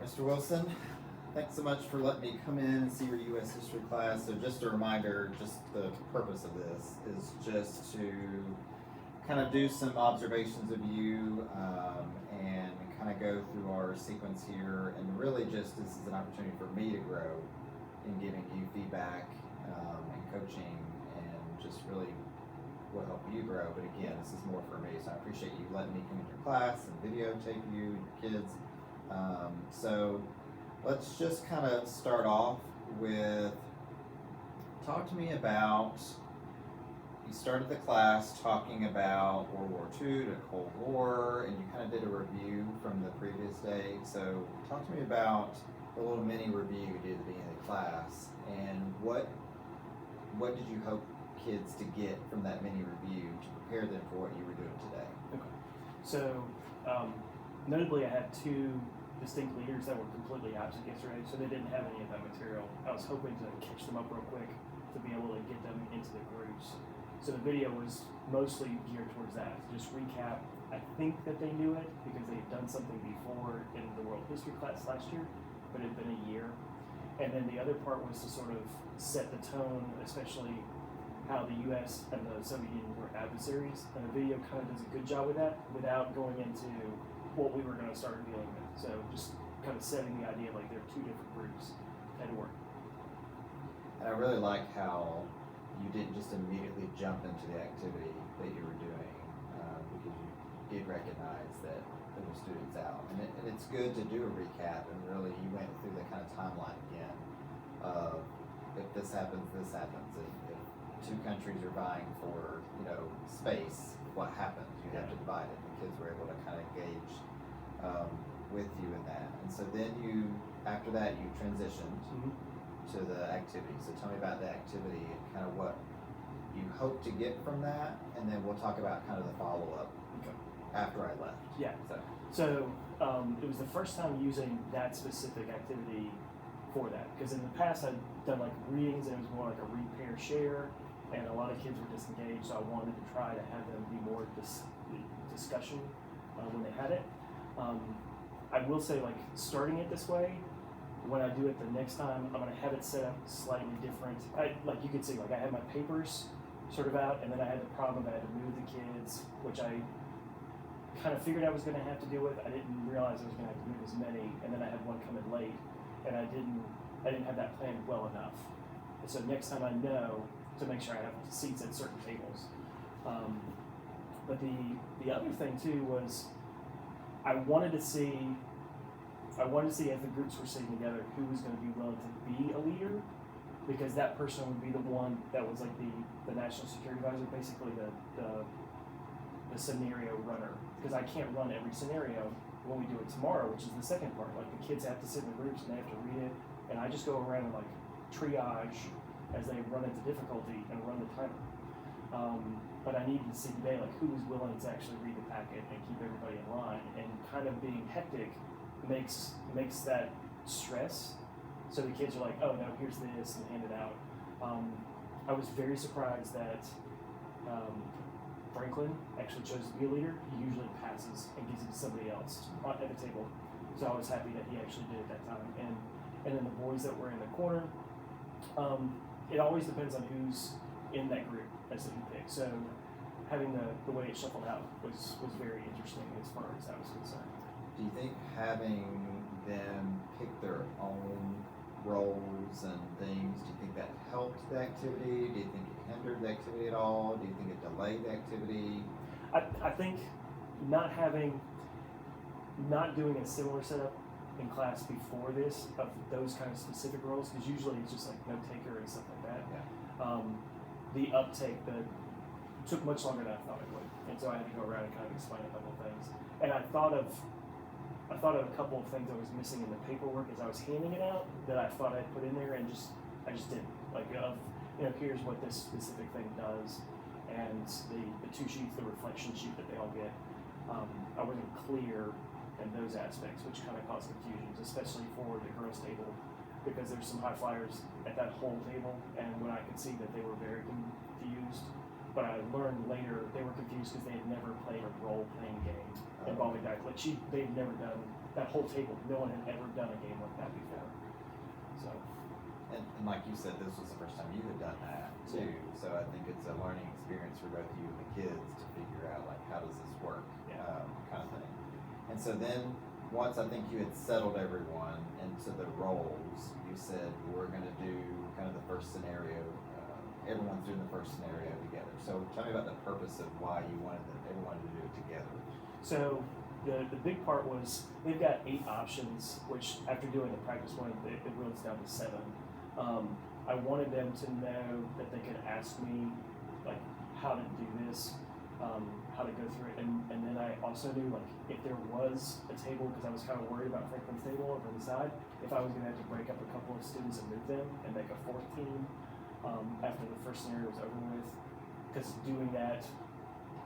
Mr. Wilson, thanks so much for letting me come in and see your U.S. history class. So just a reminder, just the purpose of this is just to kind of do some observations of you and kind of go through our sequence here. And really just this is an opportunity for me to grow in giving you feedback and coaching and just really will help you grow. But again, this is more for me. So I appreciate you letting me come into your class and videotape you and your kids. So let's just kind of start off with, talk to me about, you started the class talking about World War II to Cold War, and you kind of did a review from the previous day. So talk to me about the little mini review you did at the beginning of the class, and what did you hope kids to get from that mini review to prepare them for what you were doing today? Okay. So, notably, I had two distinct leaders that were completely absent yesterday, so they didn't have any of that material. I was hoping to catch them up real quick to be able to get them into the groups. So the video was mostly geared towards that, to just recap. I think that they knew it because they had done something before in the world history class last year, but it had been a year. And then the other part was to sort of set the tone, especially how the U.S. and the Soviet Union were adversaries. And the video kind of does a good job with that without going into what we were going to start dealing with. So just kind of setting the idea like there are two different groups at work. And I really like how you didn't just immediately jump into the activity that you were doing because you did recognize that there were students out. And it's good to do a recap, and really you went through the kind of timeline again of if this happens, this happens. If two countries are vying for, space, what happens? You have to divide it. The kids were able to kind of engage with you in that. And so then after that, you transitioned to the activity. So tell me about the activity and kind of what you hope to get from that, and then we'll talk about kind of the follow-up after I left. Yeah. So it was the first time using that specific activity for that, because in the past I'd done like readings and it was more like a read, pair, share, and a lot of kids were disengaged, so I wanted to try to have them be more discussion when they had it. I will say, like, starting it this way, when I do it the next time, I'm going to have it set up slightly different. Like you could see, like I had my papers sort of out, and then I had the problem that I had to move the kids, which I kind of figured I was going to have to deal with. I didn't realize I was going to have to move as many, and then I had one come in late, and I didn't have that planned well enough. And so next time I know to make sure I have seats at certain tables. But the other thing too was I wanted to see as the groups were sitting together who was going to be willing to be a leader, because that person would be the one that was like the national security advisor, basically the scenario runner, because I can't run every scenario when we do it tomorrow, which is the second part. Like the kids have to sit in the groups and they have to read it, and I just go around and like triage as they run into difficulty and run the timer. But I needed to see today like who was willing to actually read the packet and keep everybody in line, and kind of being hectic makes that stress. So the kids are like, oh no, here's this, and hand it out. I was very surprised that Franklin actually chose to be a leader. He usually passes and gives it to somebody else at the table. So I was happy that he actually did it that time. And then the boys that were in the corner, it always depends on who's in that group as to who picks. So having the way it shuffled out was very interesting as far as that was concerned. Do you think having them pick their own roles and things, do you think that helped the activity? Do you think it hindered the activity at all? Do you think it delayed the activity? I think not doing a similar setup in class before this of those kind of specific roles, because usually it's just like note taker and stuff like that. Yeah. The uptake took much longer than I thought it would, and so I had to go around and kind of explain a couple of things. And I thought of a couple of things I was missing in the paperwork as I was handing it out that I thought I'd put in there, and I just didn't. Like, here's what this specific thing does, and the two sheets, the reflection sheet that they all get. I wasn't clear in those aspects, which kind of caused confusions, especially for the girls' table, because there's some high flyers at that whole table, and when I could see that they were very confused, but I learned later they were confused because they had never played a role-playing game involving dice. Like they've never done that whole table. No one had ever done a game like that before. So. And like you said, this was the first time you had done that too. Yeah. So I think it's a learning experience for both you and the kids to figure out like how does this work, kind of thing. And so then once I think you had settled everyone into the roles, you said we're going to do kind of the first scenario. Everyone's doing the first scenario together. So tell me about the purpose of why you wanted everyone to do it together. So the big part was they've got 8 options, which after doing the practice one, it whittles down to 7. I wanted them to know that they could ask me like how to do this, how to go through it, and then I also knew like if there was a table, because I was kind of worried about Franklin's table over on the side, if I was going to have to break up a couple of students and move them and make a 4th team after the first scenario was over with, because doing that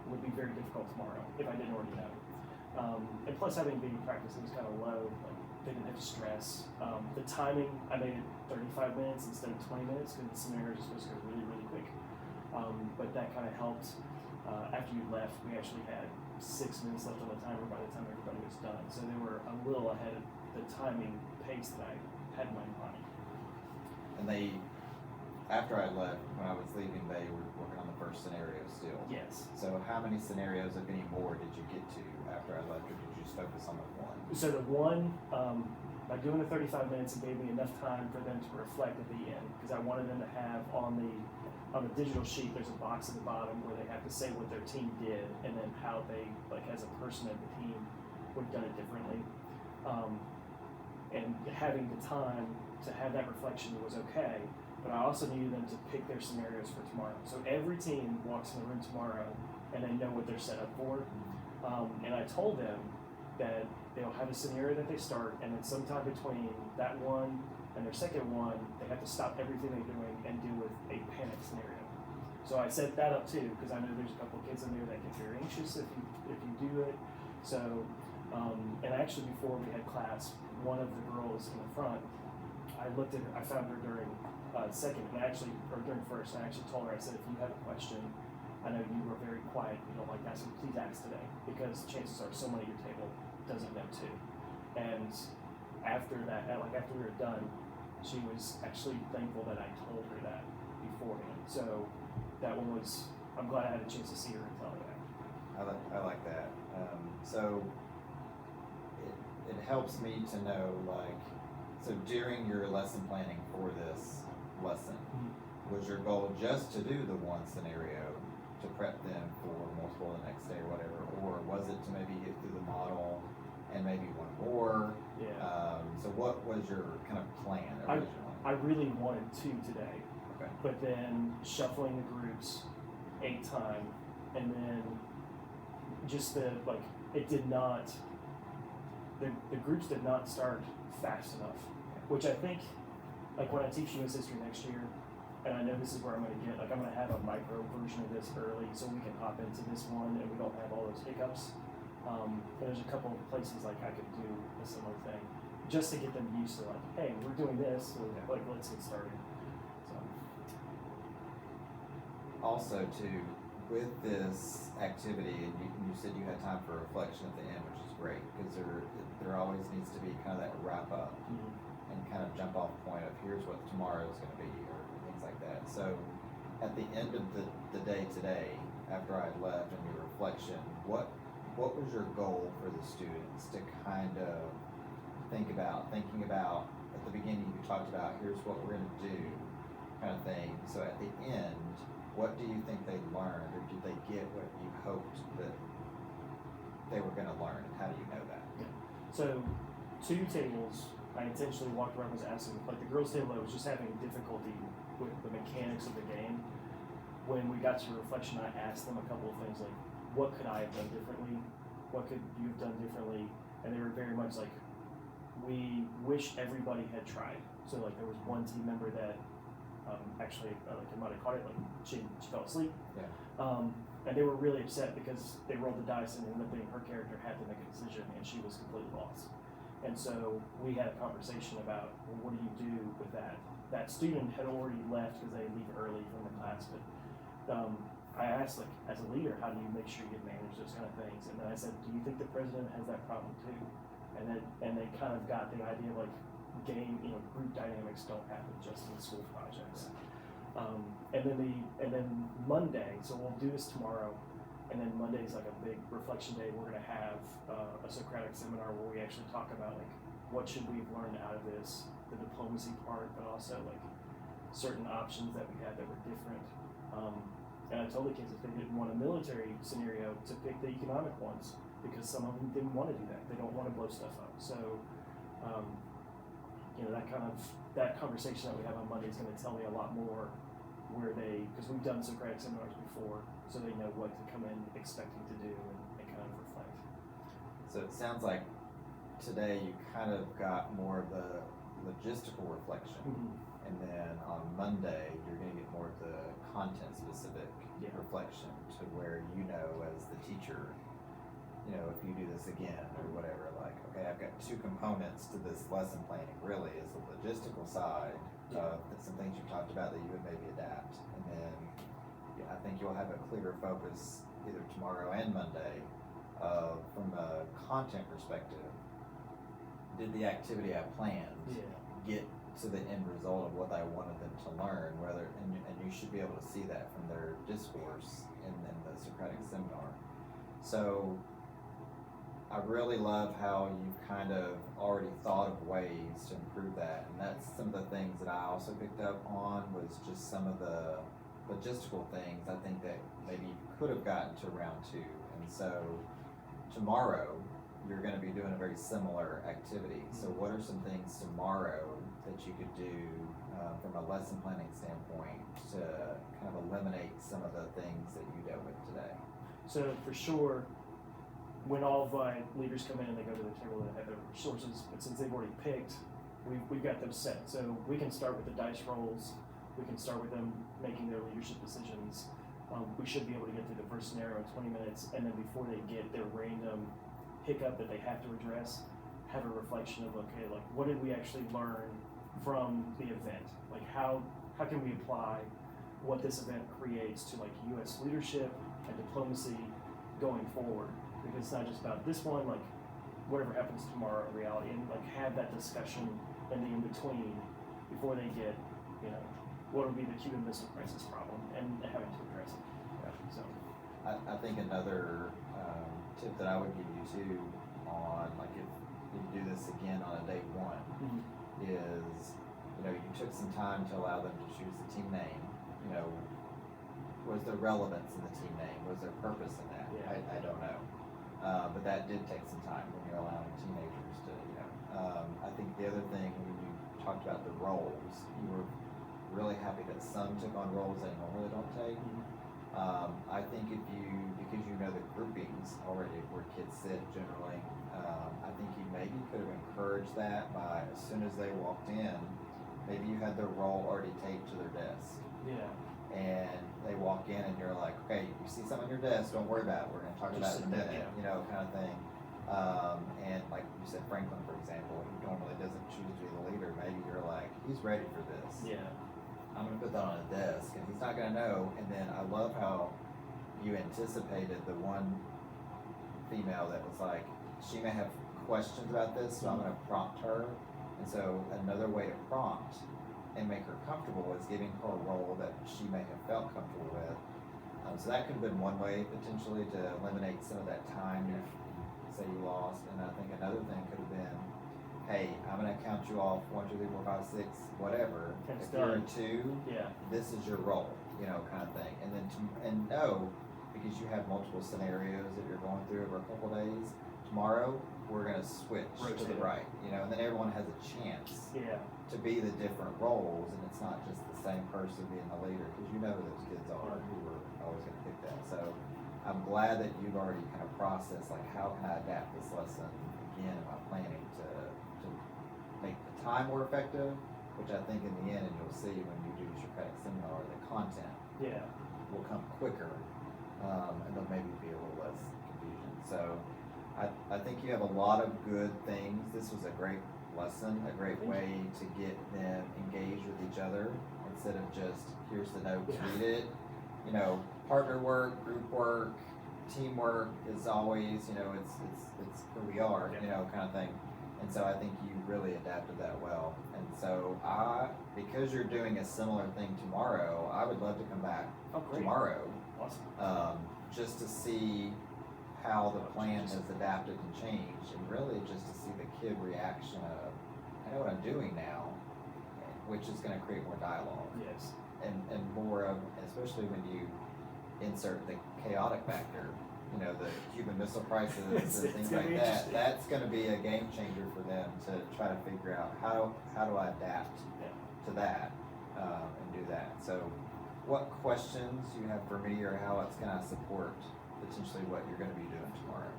would be very difficult tomorrow if I didn't already know. And plus having baby practice, it was kind of low. Like they didn't have to stress. The timing, I made it 35 minutes instead of 20 minutes because the scenarios are supposed to go really, really quick. But that kind of helped. After you left, we actually had 6 minutes left on the timer by the time everybody was done. So they were a little ahead of the timing pace that I had in my mind. And after I left, when I was leaving, they were working on the first scenario still. Yes. So how many scenarios, if any more, did you get to after I left, or did you just focus on the one? So the one, by doing the 35 minutes, it gave me enough time for them to reflect at the end, because I wanted them to have on the digital sheet, there's a box at the bottom where they have to say what their team did and then how they, like as a person of the team, would have done it differently. And having the time to have that reflection was okay, but I also needed them to pick their scenarios for tomorrow. So every team walks in the room tomorrow and they know what they're set up for. And I told them that they'll have a scenario that they start, and then sometime between that one and their second one, they have to stop everything they're doing and deal with a panic scenario. So I set that up too, because I know there's a couple of kids in there that get very anxious if you do it. So, and actually before we had class, one of the girls in the front, I found her during second, and during first, and I actually told her, I said, if you have a question, I know you were very quiet, you don't like asking, please ask today, because chances are someone at your table doesn't know too. And after that, after we were done, she was actually thankful that I told her that beforehand. So that one was, I'm glad I had a chance to see her and tell her that. I like that. So it helps me to know, like, so during your lesson planning for this lesson, was your goal just to do the one scenario to prep them for multiple the next day or whatever, or was it to maybe get through the model and maybe one more? Yeah. So what was your kind of plan originally? I really wanted 2 today. Okay. But then shuffling the groups 8 times, and then just it did not, the groups did not start fast enough, which I think, like when I teach US history next year, and I know this is where I'm going to get, like I'm going to have a micro version of this early so we can hop into this one and we don't have all those hiccups. There's a couple of places like I could do a similar thing, just to get them used to like, hey, we're doing this, so like let's get started. So. Also, too, with this activity, and you said you had time for reflection at the end, which is great, because there always needs to be kind of that wrap up and kind of jump off point of here's what tomorrow is going to be, or things like that. So at the end of the day today, after I left and your reflection, what was your goal for the students to kind of thinking about at the beginning you talked about here's what we're going to do kind of thing. So at the end, what do you think they learned, or did they get what you hoped that they were going to learn, and how do you know that? Yeah. So 2 tables, I intentionally walked around and was asking, like the girls' table, I was just having difficulty with the mechanics of the game. When we got to reflection, I asked them a couple of things like, what could I have done differently? What could you have done differently? And they were very much like, we wish everybody had tried. So like there was one team member that actually like I might have caught it, like she fell asleep. Yeah. And they were really upset because they rolled the dice and it ended up being her character had to make a decision and she was completely lost. And so we had a conversation about, well, what do you do with that? That student had already left because they leave early from the class, but I asked, like, as a leader, how do you make sure you manage those kind of things? And then I said, do you think the president has that problem too? And they kind of got the idea of, like, group dynamics don't happen just in school projects. And then Monday, so we'll do this tomorrow, and then Monday is like a big reflection day. We're gonna have a Socratic seminar where we actually talk about, like, what should we have learned out of this, the diplomacy part, but also like certain options that we had that were different. And I told the kids if they didn't want a military scenario to pick the economic ones, because some of them didn't want to do that. They don't want to blow stuff up. So, that conversation that we have on Monday is going to tell me a lot more because we've done Socratic seminars before, so they know what to come in expecting to do and kind of reflect. So it sounds like today you kind of got more of the logistical reflection, and then on Monday you're going to get more of the content specific reflection to where as the teacher, if you do this again or whatever, like, okay, I've got two components to this lesson planning. Really, is the logistical side of some things you've talked about that you would maybe adapt, and then I think you'll have a clearer focus either tomorrow and Monday from a content perspective. Did the activity I planned get to the end result of what I wanted them to learn? And you should be able to see that from their discourse in the Socratic seminar. So I really love how you've kind of already thought of ways to improve that, and that's some of the things that I also picked up on was just some of the logistical things I think that maybe you could have gotten to round two. And so tomorrow you're going to be doing a very similar activity. So what are some things tomorrow that you could do from a lesson planning standpoint to kind of eliminate some of the things that you dealt with today? So for sure, when all of my leaders come in and they go to the table that have their resources, but since they've already picked, we've got them set. So we can start with the dice rolls. We can start with them making their leadership decisions. We should be able to get through the first scenario in 20 minutes, and then before they get their random hiccup that they have to address, have a reflection of, okay, like, what did we actually learn from the event? Like, how can we apply what this event creates to, like, U.S. leadership and diplomacy going forward? Because it's not just about this one, like, whatever happens tomorrow in reality, and, like, have that discussion in the in-between before they get, what would be the Cuban Missile Crisis problem and having to address it. So I think another tip that I would give you too on, like, if you do this again on a day one, is, you took some time to allow them to choose the team name. Was there relevance in the team name? Was there purpose in that? Yeah. I don't know. But that did take some time when you're allowing teenagers to, I think the other thing when you talked about the roles, you were really happy that some took on roles they normally don't take. I think because you know the groupings already where kids sit generally, I think you maybe could have encouraged that by as soon as they walked in, maybe you had their role already taped to their desk. Yeah. And they walk in and you're like, okay, you see something on your desk, don't worry about it. We're going to talk about it in a minute, kind of thing. And like you said, Franklin, for example, who normally doesn't choose to be the leader, maybe you're like, he's ready for this. Yeah. I'm going to put that on his desk, and he's not going to know. And then I love how you anticipated the one female that was like, she may have questions about this, so I'm going to prompt her. And so another way to prompt and make her comfortable is giving her a role that she may have felt comfortable with. So that could have been one way potentially to eliminate some of that time if, say, you lost. And I think another thing could have been, hey, I'm going to count you off 1, 2, 3, 4, 5, 6, whatever. It's if you're a done. 2, Yeah. this is your role, kind of thing. And then because you have multiple scenarios that you're going through over a couple days, tomorrow we're going to switch to the right, and then everyone has a chance to be the different roles, and it's not just the same person being the leader, because who those kids are who are always going to pick that. So I'm glad that you've already kind of processed, like, how can I adapt this lesson again in my planning to make the time more effective, which I think in the end, and you'll see when you do your Socratic seminar, the content will come quicker, and there'll maybe be a little less confusion. So I think you have a lot of good things. This was a great lesson, a great way to get them engaged with each other instead of just, here's the notes, read it. partner work, group work, teamwork is always, it's who we are, kind of thing. And so I think you really adapted that well. And so because you're doing a similar thing tomorrow, I would love to come back Oh, great. tomorrow, Awesome. just to see how the plan has adapted and changed, and really just to see the kid reaction of, I know what I'm doing now, which is going to create more dialogue Yes. and more of, especially when you insert the chaotic factor, the Cuban Missile Crisis and It's things gonna like be that. interesting. That's going to be a game changer for them to try to figure out how do I adapt to that and do that. So, what questions you have for me, or how it's going to support potentially what you're going to be doing tomorrow?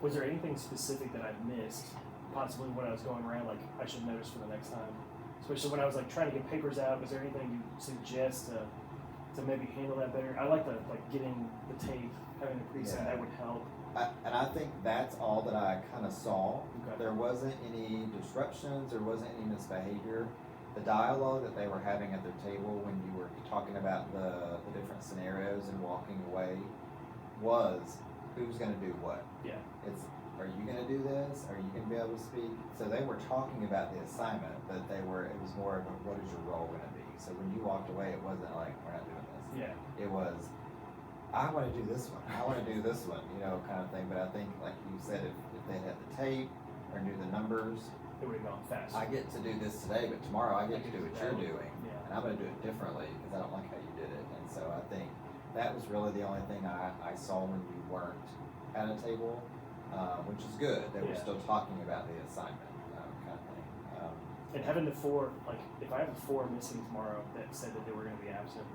Was there anything specific that I missed, possibly when I was going around, like I should notice for the next time? Especially when I was like trying to get papers out, was there anything you suggest to maybe handle that better? I like getting the tape, having the preset, that would help. And I think that's all that I kind of saw. Okay. There wasn't any disruptions, there wasn't any misbehavior. The dialogue that they were having at their table when you were talking about the different scenarios and walking away was, who's going to do what? Yeah. Are you going to do this? Are you going to be able to speak? So they were talking about the assignment, but it was more of a, what is your role going to be? So when you walked away, it wasn't like, we're not doing this. Yeah. It was, I want to do this one. I want to do this one, kind of thing. But I think, like you said, if they had the tape or knew the numbers, It would have gone fast. I get to do this today, but tomorrow I get to do what you're doing. Yeah. And I'm going to do it differently because I don't like how you did it. And so I think that was really the only thing I saw when you weren't at a table, which is good. They were Yeah. still talking about the assignment, kind of thing. And having the four, like if I have the four missing tomorrow that said that they were going to be absent,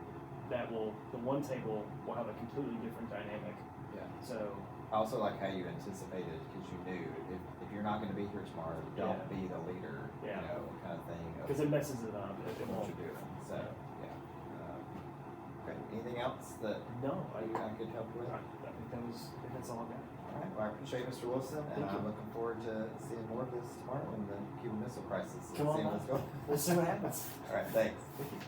the one table will have a completely different dynamic. Yeah. So I also like how you anticipated, because you knew if you're not going to be here tomorrow, don't Yeah. be the leader, Yeah. kind of thing. of because it messes it up. It what won't. you're doing. So, yeah. Okay. Anything else that No, I could help with? think that's all I got. All right. Well, I appreciate Mr. Wilson, and Thank you. I'm looking forward to seeing more of this tomorrow in the Cuban Missile Crisis. Come on Seeing by. what's going. Let's see what happens. All right. Thanks. Thank you.